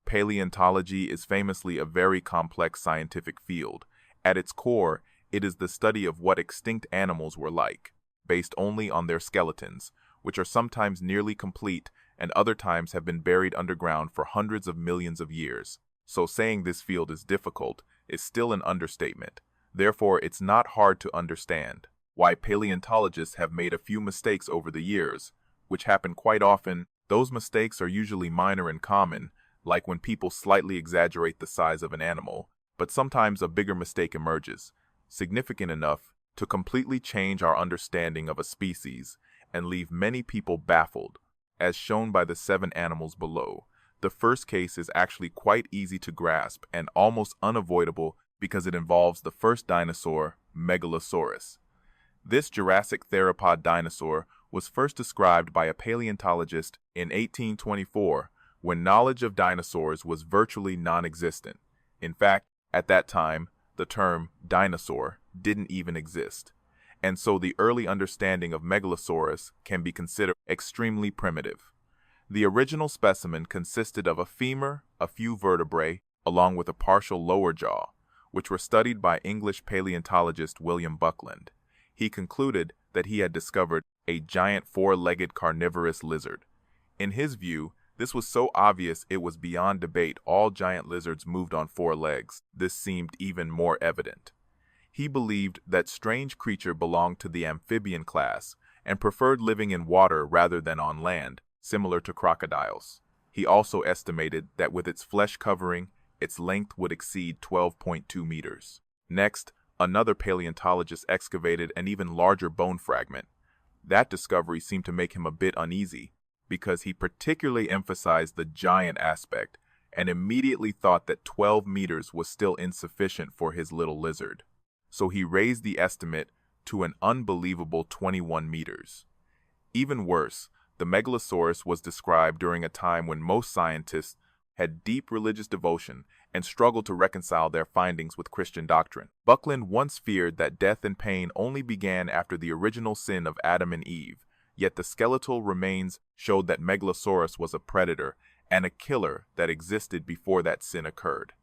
Paleontology is famously a very complex scientific field. At its core, it is the study of what extinct animals were like, based only on their skeletons, which are sometimes nearly complete and other times have been buried underground for hundreds of millions of years. So saying this field is difficult is still an understatement. Therefore, it's not hard to understand why paleontologists have made a few mistakes over the years, which happen quite often. Those mistakes are usually minor and common, like when people slightly exaggerate the size of an animal, but sometimes a bigger mistake emerges, significant enough to completely change our understanding of a species and leave many people baffled, as shown by the 7 animals below. The first case is actually quite easy to grasp and almost unavoidable because it involves the first dinosaur, Megalosaurus. This Jurassic theropod dinosaur was first described by a paleontologist in 1824, when knowledge of dinosaurs was virtually non-existent. In fact, at that time, the term dinosaur didn't even exist, and so the early understanding of Megalosaurus can be considered extremely primitive. The original specimen consisted of a femur, a few vertebrae, along with a partial lower jaw, which were studied by English paleontologist William Buckland. He concluded that he had discovered a giant 4-legged carnivorous lizard. In his view, this was so obvious it was beyond debate all giant lizards moved on 4 legs. This seemed even more evident. He believed that strange creature belonged to the amphibian class and preferred living in water rather than on land, similar to crocodiles. He also estimated that with its flesh covering, its length would exceed 12.2 meters. Next, another paleontologist excavated an even larger bone fragment. That discovery seemed to make him a bit uneasy, because he particularly emphasized the giant aspect and immediately thought that 12 meters was still insufficient for his little lizard. So he raised the estimate to an unbelievable 21 meters. Even worse, the Megalosaurus was described during a time when most scientists had deep religious devotion and struggled to reconcile their findings with Christian doctrine. Buckland once feared that death and pain only began after the original sin of Adam and Eve, yet the skeletal remains showed that Megalosaurus was a predator and a killer that existed before that sin occurred.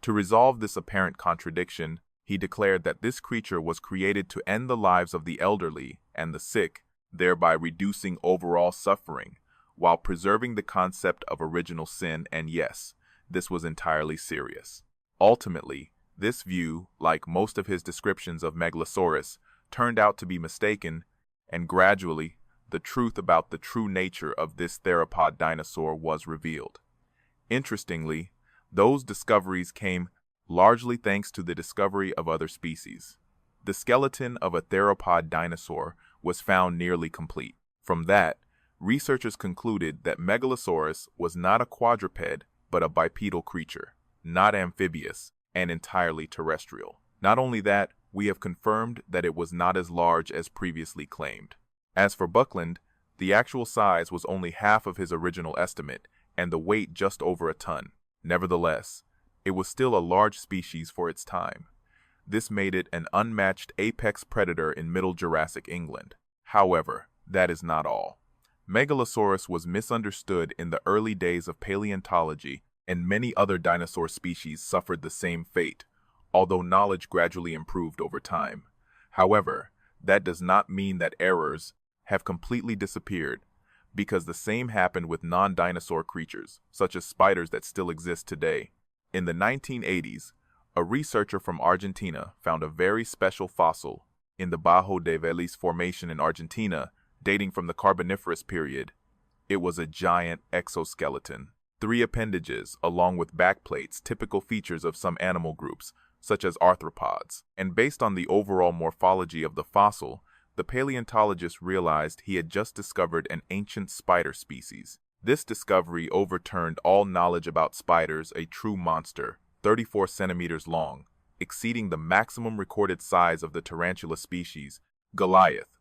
To resolve this apparent contradiction, he declared that this creature was created to end the lives of the elderly and the sick, thereby reducing overall suffering, while preserving the concept of original sin, and yes, this was entirely serious. Ultimately, this view, like most of his descriptions of Megalosaurus, turned out to be mistaken, and gradually, the truth about the true nature of this theropod dinosaur was revealed. Interestingly, those discoveries came largely thanks to the discovery of other species. The skeleton of a theropod dinosaur was found nearly complete. From that, researchers concluded that Megalosaurus was not a quadruped, but a bipedal creature, not amphibious, and entirely terrestrial. Not only that, we have confirmed that it was not as large as previously claimed. As for Buckland, the actual size was only half of his original estimate, and the weight just over a ton. Nevertheless, it was still a large species for its time. This made it an unmatched apex predator in Middle Jurassic England. However, that is not all. Megalosaurus was misunderstood in the early days of paleontology, and many other dinosaur species suffered the same fate, although knowledge gradually improved over time. However, that does not mean that errors have completely disappeared, because the same happened with non-dinosaur creatures, such as spiders that still exist today. In the 1980s, a researcher from Argentina found a very special fossil in the Bajo de Velis Formation in Argentina, dating from the Carboniferous period. It was a giant exoskeleton. 3 appendages, along with backplates, typical features of some animal groups, such as arthropods. And based on the overall morphology of the fossil, the paleontologist realized he had just discovered an ancient spider species. This discovery overturned all knowledge about spiders, a true monster, 34 centimeters long, exceeding the maximum recorded size of the tarantula species, Goliath,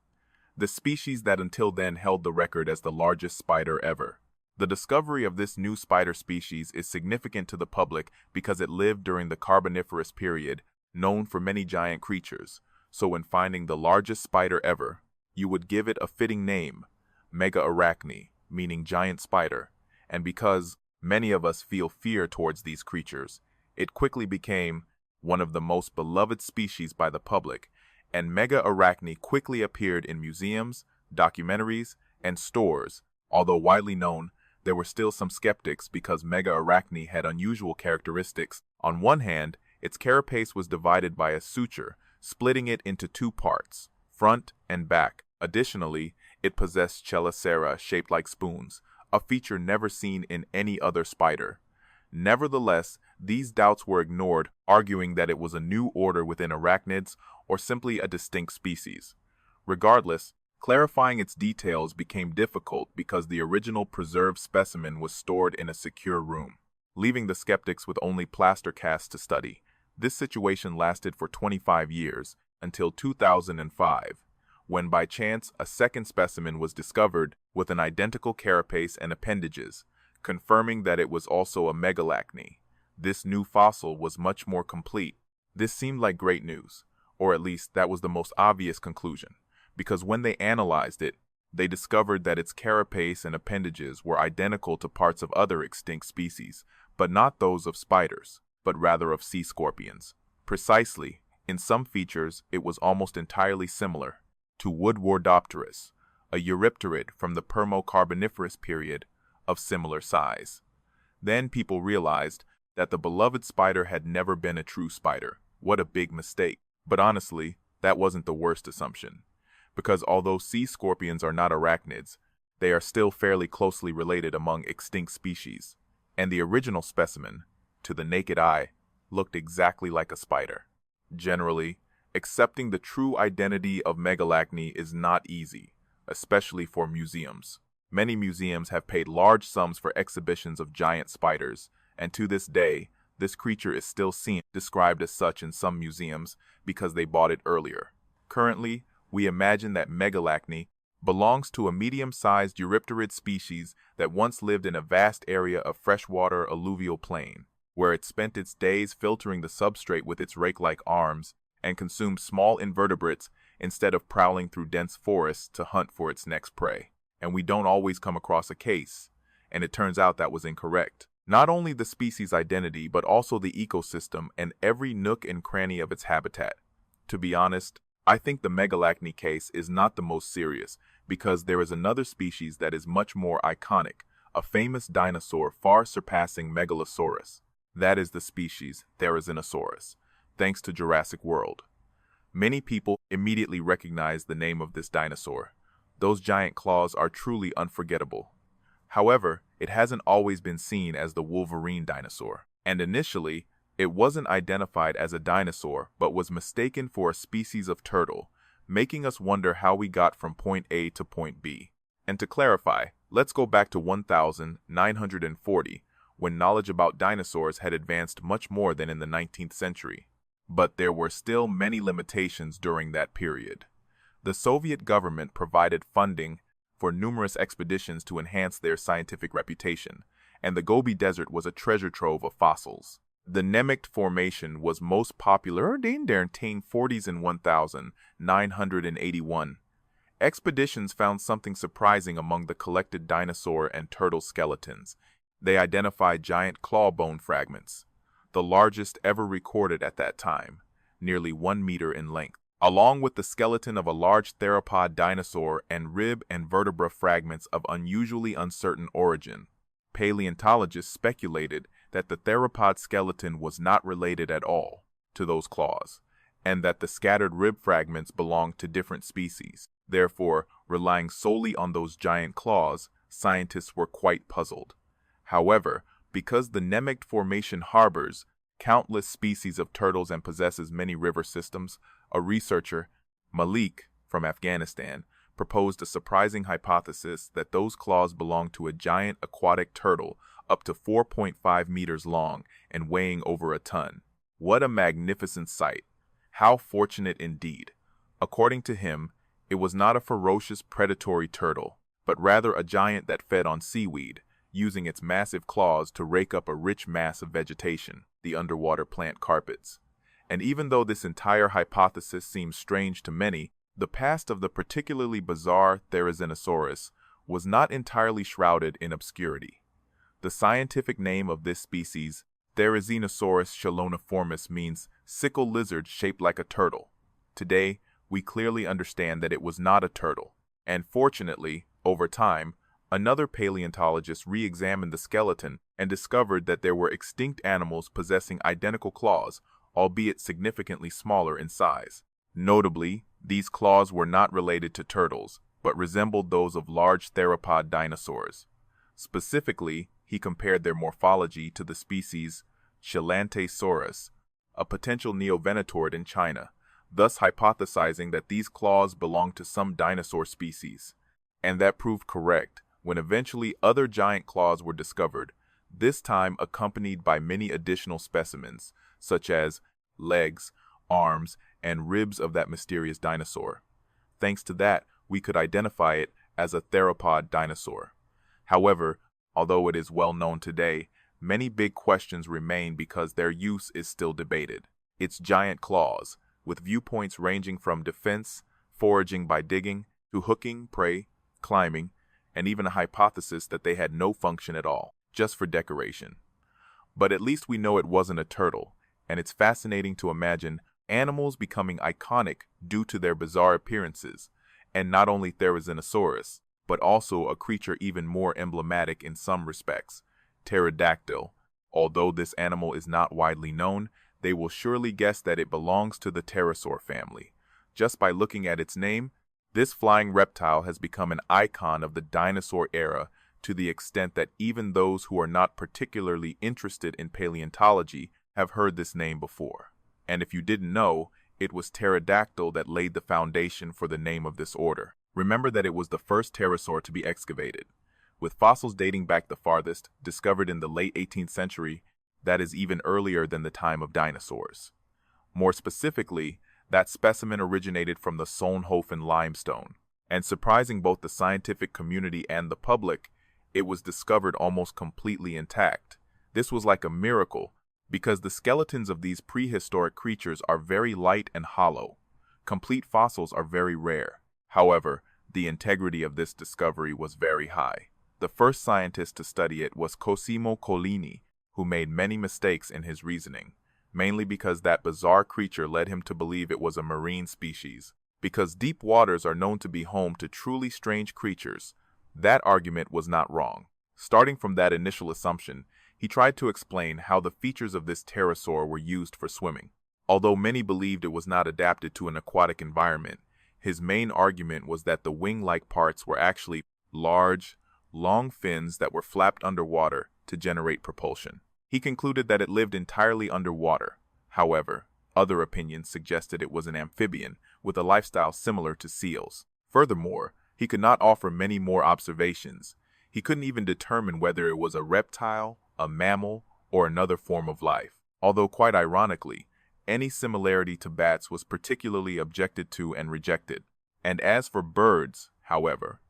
the species that until then held the record as the largest spider ever. The discovery of this new spider species is significant to the public because it lived during the Carboniferous period, known for many giant creatures. So when finding the largest spider ever, you would give it a fitting name, Megaarachne, meaning giant spider, and because Many of us feel fear towards these creatures. It quickly became one of the most beloved species by the public, and mega-arachne quickly appeared in museums, documentaries, and stores. Although widely known, there were still some skeptics because mega-arachne had unusual characteristics. On one hand, its carapace was divided by a suture, splitting it into two parts, front and back. Additionally, it possessed chelicera shaped like spoons, a feature never seen in any other spider. Nevertheless, these doubts were ignored, arguing that it was a new order within arachnids or simply a distinct species. Regardless, clarifying its details became difficult because the original preserved specimen was stored in a secure room, leaving the skeptics with only plaster casts to study. This situation lasted for 25 years, until 2005, when by chance a second specimen was discovered with an identical carapace and appendages, confirming that it was also a megalachne. This new fossil was much more complete. This seemed like great news, or at least that was the most obvious conclusion, because when they analyzed it, they discovered that its carapace and appendages were identical to parts of other extinct species, but not those of spiders, but rather of sea scorpions. Precisely, in some features, it was almost entirely similar to Woodwardopterus, a eurypterid from the Permo-Carboniferous period of similar size. Then people realized that the beloved spider had never been a true spider. What a big mistake. But honestly, that wasn't the worst assumption, because although sea scorpions are not arachnids, they are still fairly closely related among extinct species, and the original specimen, to the naked eye, looked exactly like a spider. Generally, accepting the true identity of megalachne is not easy, especially for museums. Many museums have paid large sums for exhibitions of giant spiders, and to this day, this creature is still seen described as such in some museums because they bought it earlier. Currently, we imagine that megalachne belongs to a medium-sized eurypterid species that once lived in a vast area of freshwater alluvial plain, where it spent its days filtering the substrate with its rake-like arms and consumed small invertebrates instead of prowling through dense forests to hunt for its next prey. And we don't always come across a case, and it turns out that was incorrect. Not only the species identity, but also the ecosystem and every nook and cranny of its habitat. To be honest, I think the megalachne case is not the most serious, because there is another species that is much more iconic, a famous dinosaur far surpassing Megalosaurus. That is the species Therizinosaurus, thanks to Jurassic World. Many people immediately recognize the name of this dinosaur. Those giant claws are truly unforgettable. However, it hasn't always been seen as the Wolverine dinosaur, and initially, it wasn't identified as a dinosaur but was mistaken for a species of turtle, making us wonder how we got from point A to point B. And to clarify, let's go back to 1940, when knowledge about dinosaurs had advanced much more than in the 19th century. But there were still many limitations during that period. The Soviet government provided funding for numerous expeditions to enhance their scientific reputation, and the Gobi Desert was a treasure trove of fossils. The Nemegt Formation was most popular in the 1940s and 1981. Expeditions found something surprising among the collected dinosaur and turtle skeletons. They identified giant claw bone fragments, the largest ever recorded at that time, nearly 1 meter in length, along with the skeleton of a large theropod dinosaur and rib and vertebra fragments of unusually uncertain origin. Paleontologists speculated that the theropod skeleton was not related at all to those claws, and that the scattered rib fragments belonged to different species. Therefore, relying solely on those giant claws, scientists were quite puzzled. However, because the Nemegt Formation harbors countless species of turtles and possesses many river systems, a researcher, Malik, from Afghanistan, proposed a surprising hypothesis that those claws belonged to a giant aquatic turtle up to 4.5 meters long and weighing over a ton. What a magnificent sight! How fortunate indeed! According to him, it was not a ferocious predatory turtle, but rather a giant that fed on seaweed, using its massive claws to rake up a rich mass of vegetation, the underwater plant carpets. And even though this entire hypothesis seems strange to many, the past of the particularly bizarre Therizinosaurus was not entirely shrouded in obscurity. The scientific name of this species, Therizinosaurus cheloniformis, means sickle lizard shaped like a turtle. Today, we clearly understand that it was not a turtle, and fortunately, over time, another paleontologist re-examined the skeleton and discovered that there were extinct animals possessing identical claws, albeit significantly smaller in size. Notably, these claws were not related to turtles, but resembled those of large theropod dinosaurs. Specifically, he compared their morphology to the species Chelantesaurus, a potential neovenatourid in China, thus hypothesizing that these claws belonged to some dinosaur species. And that proved correct when eventually other giant claws were discovered, this time accompanied by many additional specimens, such as legs, arms, and ribs of that mysterious dinosaur. Thanks to that, we could identify it as a theropod dinosaur. However, although it is well known today, many big questions remain because their use is still debated. Its giant claws, with viewpoints ranging from defense, foraging by digging, to hooking prey, climbing, and even a hypothesis that they had no function at all, just for decoration. But at least we know it wasn't a turtle, and it's fascinating to imagine animals becoming iconic due to their bizarre appearances, and not only Therizinosaurus, but also a creature even more emblematic in some respects, pterodactyl. Although this animal is not widely known, they will surely guess that it belongs to the pterosaur family. Just by looking at its name, this flying reptile has become an icon of the dinosaur era to the extent that even those who are not particularly interested in paleontology have heard this name before. And if you didn't know, it was pterodactyl that laid the foundation for the name of this order. Remember that it was the first pterosaur to be excavated, with fossils dating back the farthest, discovered in the late 18th century, that is even earlier than the time of dinosaurs. More specifically, that specimen originated from the Solnhofen limestone, and surprising both the scientific community and the public, it was discovered almost completely intact. This was like a miracle, because the skeletons of these prehistoric creatures are very light and hollow. Complete fossils are very rare. However, the integrity of this discovery was very high. The first scientist to study it was Cosimo Collini, who made many mistakes in his reasoning, mainly because that bizarre creature led him to believe it was a marine species. Because deep waters are known to be home to truly strange creatures, that argument was not wrong. Starting from that initial assumption, he tried to explain how the features of this pterosaur were used for swimming. Although many believed it was not adapted to an aquatic environment, his main argument was that the wing-like parts were actually large, long fins that were flapped underwater to generate propulsion. He concluded that it lived entirely underwater. However, other opinions suggested it was an amphibian with a lifestyle similar to seals. Furthermore, he could not offer many more observations. He couldn't even determine whether it was a reptile, a mammal, or another form of life. Although quite ironically, any similarity to bats was particularly objected to and rejected. And as for birds, however,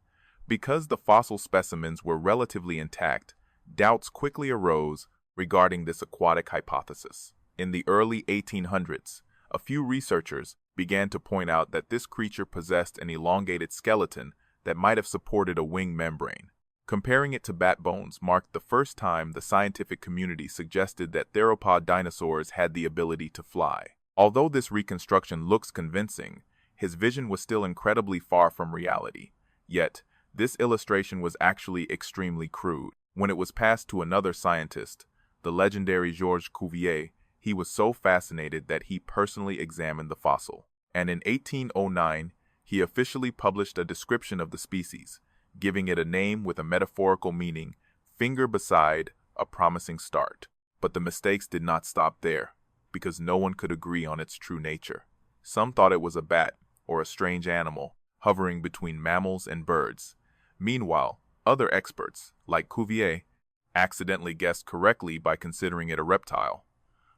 because the fossil specimens were relatively intact, doubts quickly arose regarding this aquatic hypothesis. In the early 1800s, a few researchers began to point out that this creature possessed an elongated skeleton that might have supported a wing membrane. Comparing it to bat bones marked the first time the scientific community suggested that theropod dinosaurs had the ability to fly. Although this reconstruction looks convincing, his vision was still incredibly far from reality. Yet, this illustration was actually extremely crude. When it was passed to another scientist, the legendary Georges Cuvier, he was so fascinated that he personally examined the fossil. And in 1809, he officially published a description of the species, giving it a name with a metaphorical meaning, finger beside a promising start. But the mistakes did not stop there, because no one could agree on its true nature. Some thought it was a bat, or a strange animal, hovering between mammals and birds. Meanwhile, other experts, like Cuvier, accidentally guessed correctly by considering it a reptile,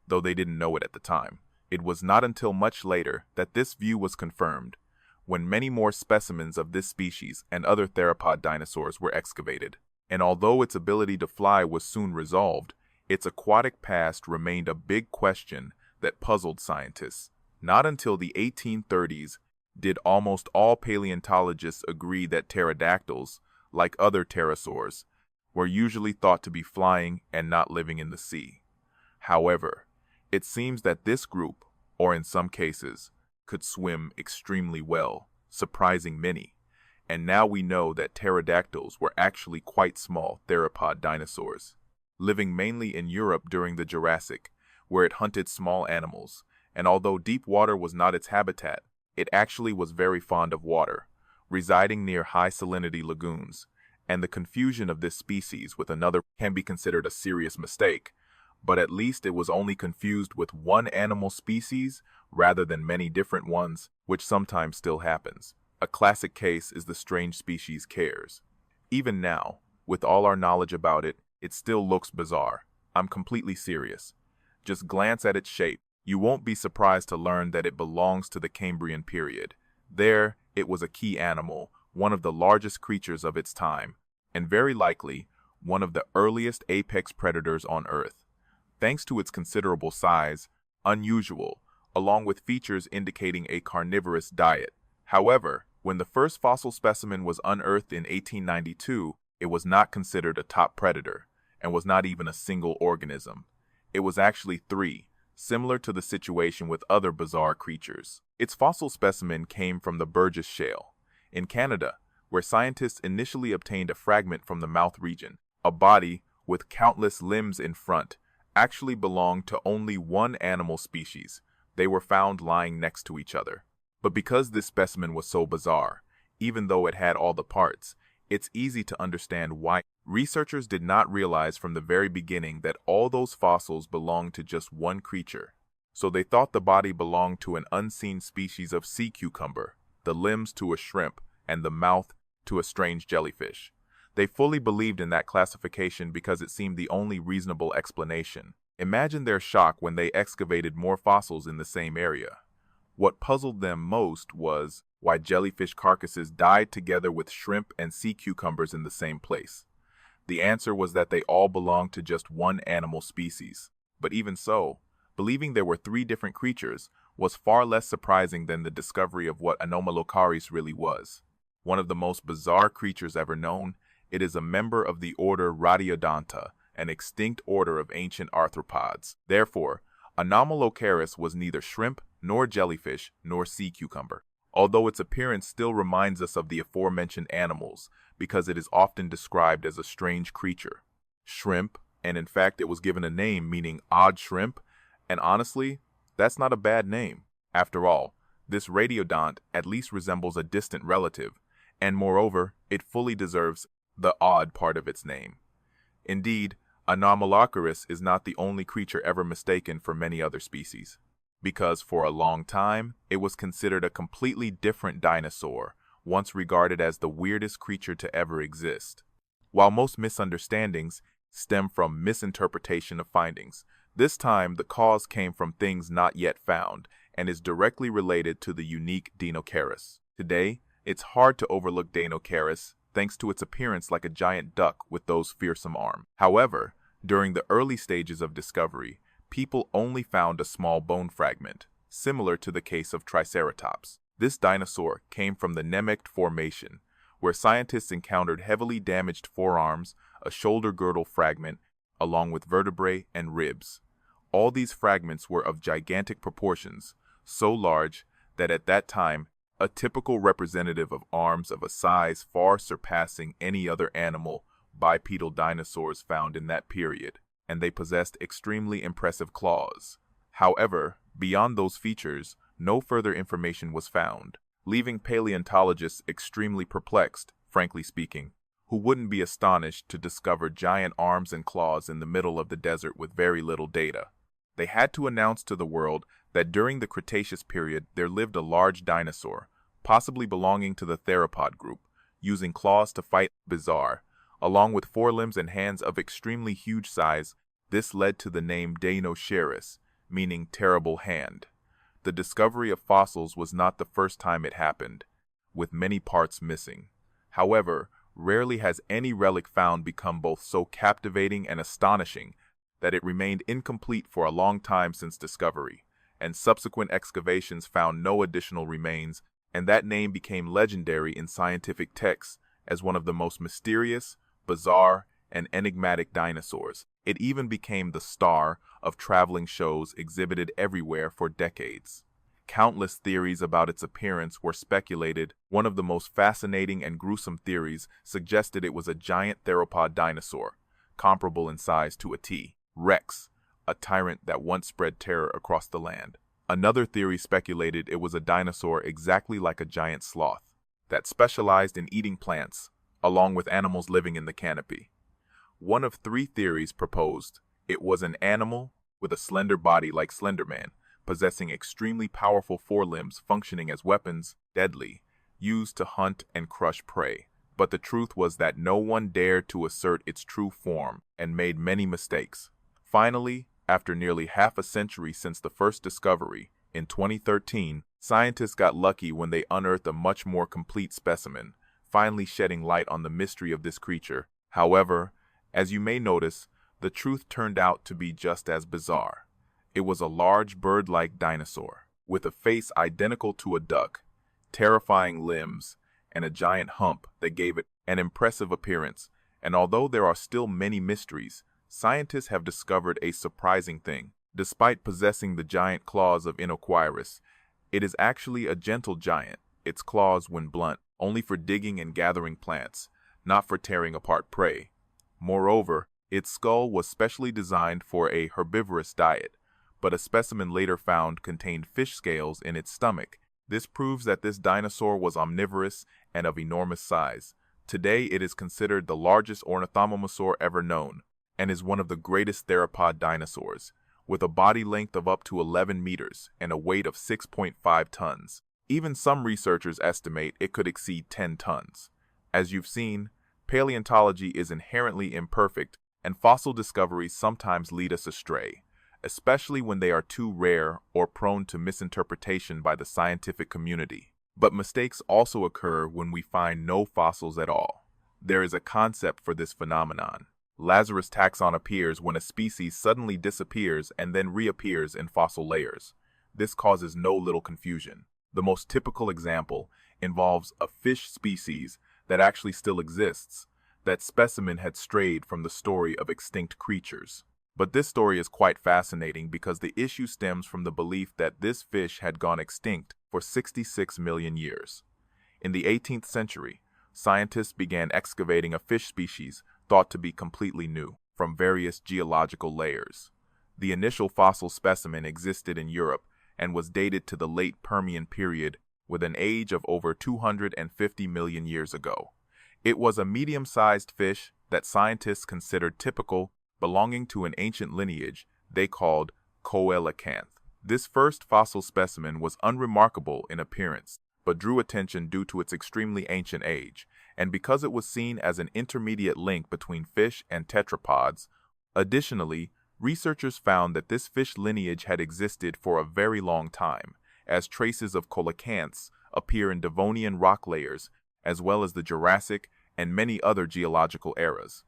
though they didn't know it at the time. It was not until much later that this view was confirmed, when many more specimens of this species and other theropod dinosaurs were excavated. And although its ability to fly was soon resolved, its aquatic past remained a big question that puzzled scientists. Not until the 1830s did almost all paleontologists agree that pterodactyls, like other pterosaurs, were usually thought to be flying and not living in the sea. However, it seems that this group, or in some cases, could swim extremely well, surprising many. And now we know that pterodactyls were actually quite small theropod dinosaurs, living mainly in Europe during the Jurassic, where it hunted small animals, and although deep water was not its habitat, it actually was very fond of water, residing near high salinity lagoons, and the confusion of this species with another can be considered a serious mistake, but at least it was only confused with one animal species rather than many different ones, which sometimes still happens. A classic case is the strange species Cares. Even now, with all our knowledge about it, it still looks bizarre. I'm completely serious. Just glance at its shape. You won't be surprised to learn that it belongs to the Cambrian period. There, it was a key animal, one of the largest creatures of its time, and very likely, one of the earliest apex predators on Earth. Thanks to its considerable size, unusual, along with features indicating a carnivorous diet. However, when the first fossil specimen was unearthed in 1892, it was not considered a top predator, and was not even a single organism. It was actually three, similar to the situation with other bizarre creatures. Its fossil specimen came from the Burgess Shale, in Canada, where scientists initially obtained a fragment from the mouth region. A body, with countless limbs in front, actually belonged to only one animal species. They were found lying next to each other. But because this specimen was so bizarre, even though it had all the parts, it's easy to understand why. Researchers did not realize from the very beginning that all those fossils belonged to just one creature. So they thought the body belonged to an unseen species of sea cucumber, the limbs to a shrimp, and the mouth to a strange jellyfish. They fully believed in that classification because it seemed the only reasonable explanation. Imagine their shock when they excavated more fossils in the same area. What puzzled them most was why jellyfish carcasses died together with shrimp and sea cucumbers in the same place. The answer was that they all belonged to just one animal species. But even so, believing there were three different creatures was far less surprising than the discovery of what Anomalocaris really was. One of the most bizarre creatures ever known, it is a member of the order Radiodonta, an extinct order of ancient arthropods. Therefore, Anomalocaris was neither shrimp, nor jellyfish, nor sea cucumber, although its appearance still reminds us of the aforementioned animals because it is often described as a strange creature. Shrimp, and in fact it was given a name meaning odd shrimp, and honestly, that's not a bad name. After all, this radiodont at least resembles a distant relative, and moreover, it fully deserves the odd part of its name. Indeed, Anomalocaris is not the only creature ever mistaken for many other species, because for a long time, it was considered a completely different dinosaur, once regarded as the weirdest creature to ever exist. While most misunderstandings stem from misinterpretation of findings, this time the cause came from things not yet found and is directly related to the unique Deinocheirus. Today, it's hard to overlook Deinocheirus thanks to its appearance like a giant duck with those fearsome arms. However, during the early stages of discovery, people only found a small bone fragment, similar to the case of Triceratops. This dinosaur came from the Nemegt Formation, where scientists encountered heavily damaged forearms, a shoulder girdle fragment, along with vertebrae and ribs. All these fragments were of gigantic proportions, so large that at that time, a typical representative of arms of a size far surpassing any other animal bipedal dinosaurs found in that period, and they possessed extremely impressive claws. However, beyond those features, no further information was found, leaving paleontologists extremely perplexed, frankly speaking, who wouldn't be astonished to discover giant arms and claws in the middle of the desert with very little data. They had to announce to the world that during the Cretaceous period there lived a large dinosaur, possibly belonging to the theropod group, using claws to fight. Bizarre. Along with forelimbs and hands of extremely huge size, this led to the name Deinocheirus, meaning terrible hand. The discovery of fossils was not the first time it happened, with many parts missing. However, rarely has any relic found become both so captivating and astonishing that it remained incomplete for a long time since discovery, and subsequent excavations found no additional remains, and that name became legendary in scientific texts as one of the most mysterious, bizarre, and enigmatic dinosaurs. It even became the star of traveling shows exhibited everywhere for decades. Countless theories about its appearance were speculated. One of the most fascinating and gruesome theories suggested it was a giant theropod dinosaur, comparable in size to a T-Rex, a tyrant that once spread terror across the land. Another theory speculated it was a dinosaur exactly like a giant sloth, that specialized in eating plants, along with animals living in the canopy. One of three theories proposed it was an animal with a slender body like Slender Man, possessing extremely powerful forelimbs functioning as weapons, deadly, used to hunt and crush prey. But the truth was that no one dared to assert its true form and made many mistakes. Finally, after nearly half a century since the first discovery, in 2013, scientists got lucky when they unearthed a much more complete specimen, finally shedding light on the mystery of this creature. However, as you may notice, the truth turned out to be just as bizarre. It was a large bird-like dinosaur, with a face identical to a duck, terrifying limbs, and a giant hump that gave it an impressive appearance. And although there are still many mysteries, scientists have discovered a surprising thing. Despite possessing the giant claws of Inoquirus, it is actually a gentle giant, its claws, when blunt, only for digging and gathering plants, not for tearing apart prey. Moreover, its skull was specially designed for a herbivorous diet, but a specimen later found contained fish scales in its stomach. This proves that this dinosaur was omnivorous and of enormous size. Today, it is considered the largest ornithomimosaur ever known, and is one of the greatest theropod dinosaurs, with a body length of up to 11 meters and a weight of 6.5 tons. Even some researchers estimate it could exceed 10 tons. As you've seen, paleontology is inherently imperfect, and fossil discoveries sometimes lead us astray, especially when they are too rare or prone to misinterpretation by the scientific community. But mistakes also occur when we find no fossils at all. There is a concept for this phenomenon. Lazarus taxon appears when a species suddenly disappears and then reappears in fossil layers. This causes no little confusion. The most typical example involves a fish species that actually still exists. That specimen had strayed from the story of extinct creatures. But this story is quite fascinating because the issue stems from the belief that this fish had gone extinct for 66 million years. In the 18th century, scientists began excavating a fish species thought to be completely new from various geological layers. The initial fossil specimen existed in Europe and was dated to the late Permian period with an age of over 250 million years ago. It was a medium-sized fish that scientists considered typical, belonging to an ancient lineage they called coelacanth. This first fossil specimen was unremarkable in appearance, but drew attention due to its extremely ancient age, and because it was seen as an intermediate link between fish and tetrapods. Additionally, researchers found that this fish lineage had existed for a very long time, as traces of coelacanths appear in Devonian rock layers, as well as the Jurassic and many other geological eras.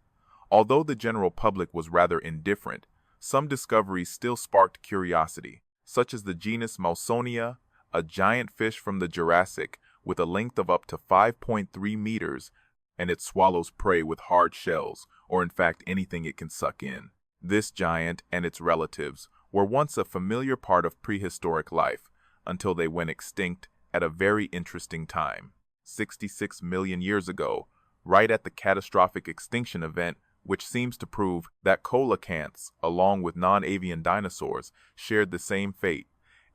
Although the general public was rather indifferent, some discoveries still sparked curiosity, such as the genus Mausonia, a giant fish from the Jurassic with a length of up to 5.3 meters, and it swallows prey with hard shells, or in fact anything it can suck in. This giant and its relatives were once a familiar part of prehistoric life, until they went extinct at a very interesting time, 66 million years ago, right at the catastrophic extinction event, which seems to prove that coelacanths, along with non-avian dinosaurs, shared the same fate.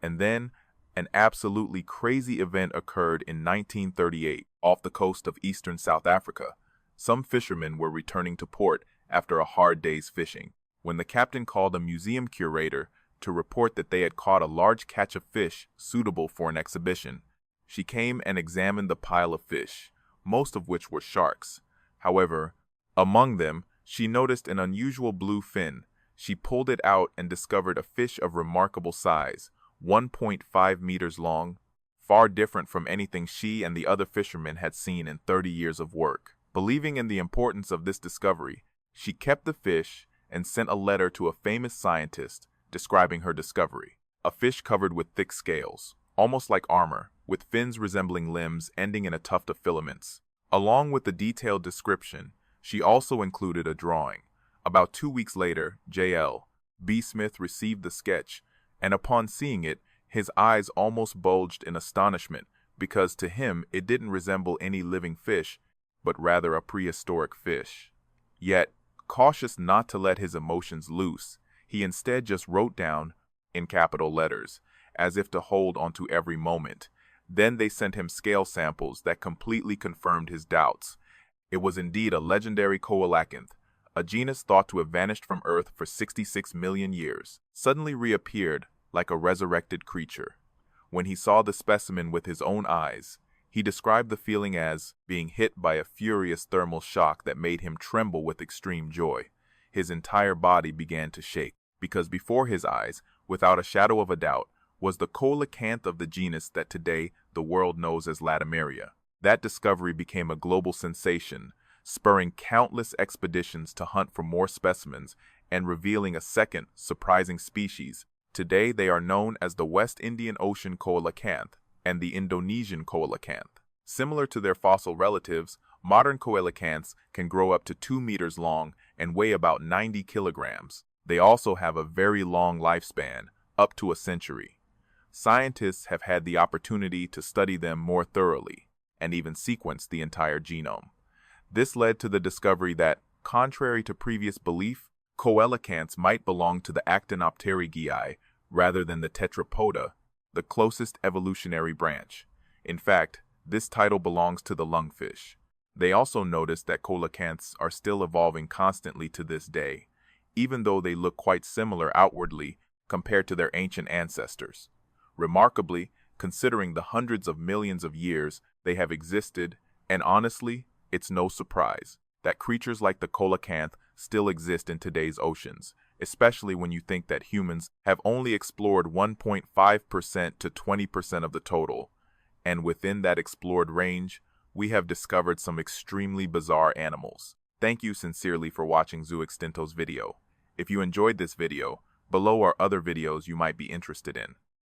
And then, an absolutely crazy event occurred in 1938 off the coast of eastern South Africa. Some fishermen were returning to port after a hard day's fishing, when the captain called a museum curator to report that they had caught a large catch of fish suitable for an exhibition. She came and examined the pile of fish, most of which were sharks. However, among them, she noticed an unusual blue fin. She pulled it out and discovered a fish of remarkable size, 1.5 meters long, far different from anything she and the other fishermen had seen in 30 years of work. Believing in the importance of this discovery, she kept the fish and sent a letter to a famous scientist describing her discovery. A fish covered with thick scales, almost like armor, with fins resembling limbs ending in a tuft of filaments. Along with the detailed description, She also included a drawing. About 2 weeks later, J.L. B. Smith received the sketch, and upon seeing it, his eyes almost bulged in astonishment because to him it didn't resemble any living fish, but rather a prehistoric fish. Yet, cautious not to let his emotions loose, he instead just wrote down, in capital letters, as if to hold onto every moment. Then they sent him scale samples that completely confirmed his doubts. It was indeed a legendary coelacanth, a genus thought to have vanished from Earth for 66 million years, suddenly reappeared like a resurrected creature. When he saw the specimen with his own eyes, he described the feeling as being hit by a furious thermal shock that made him tremble with extreme joy. His entire body began to shake, because before his eyes, without a shadow of a doubt, was the coelacanth of the genus that today the world knows as Latimeria. That discovery became a global sensation, spurring countless expeditions to hunt for more specimens and revealing a second, surprising species. Today they are known as the West Indian Ocean coelacanth and the Indonesian coelacanth. Similar to their fossil relatives, modern coelacanths can grow up to 2 meters long and weigh about 90 kilograms. They also have a very long lifespan, up to a century. Scientists have had the opportunity to study them more thoroughly and even sequence the entire genome. This led to the discovery that, contrary to previous belief, coelacanths might belong to the Actinopterygii rather than the Tetrapoda, the closest evolutionary branch. In fact, this title belongs to the lungfish. They also noticed that coelacanths are still evolving constantly to this day, even though they look quite similar outwardly compared to their ancient ancestors. Remarkably, considering the hundreds of millions of years they have existed, and honestly, it's no surprise that creatures like the coelacanth still exist in today's oceans, especially when you think that humans have only explored 1.5% to 20% of the total. And within that explored range, we have discovered some extremely bizarre animals. Thank you sincerely for watching Zoo Extinto's video. If you enjoyed this video, below are other videos you might be interested in.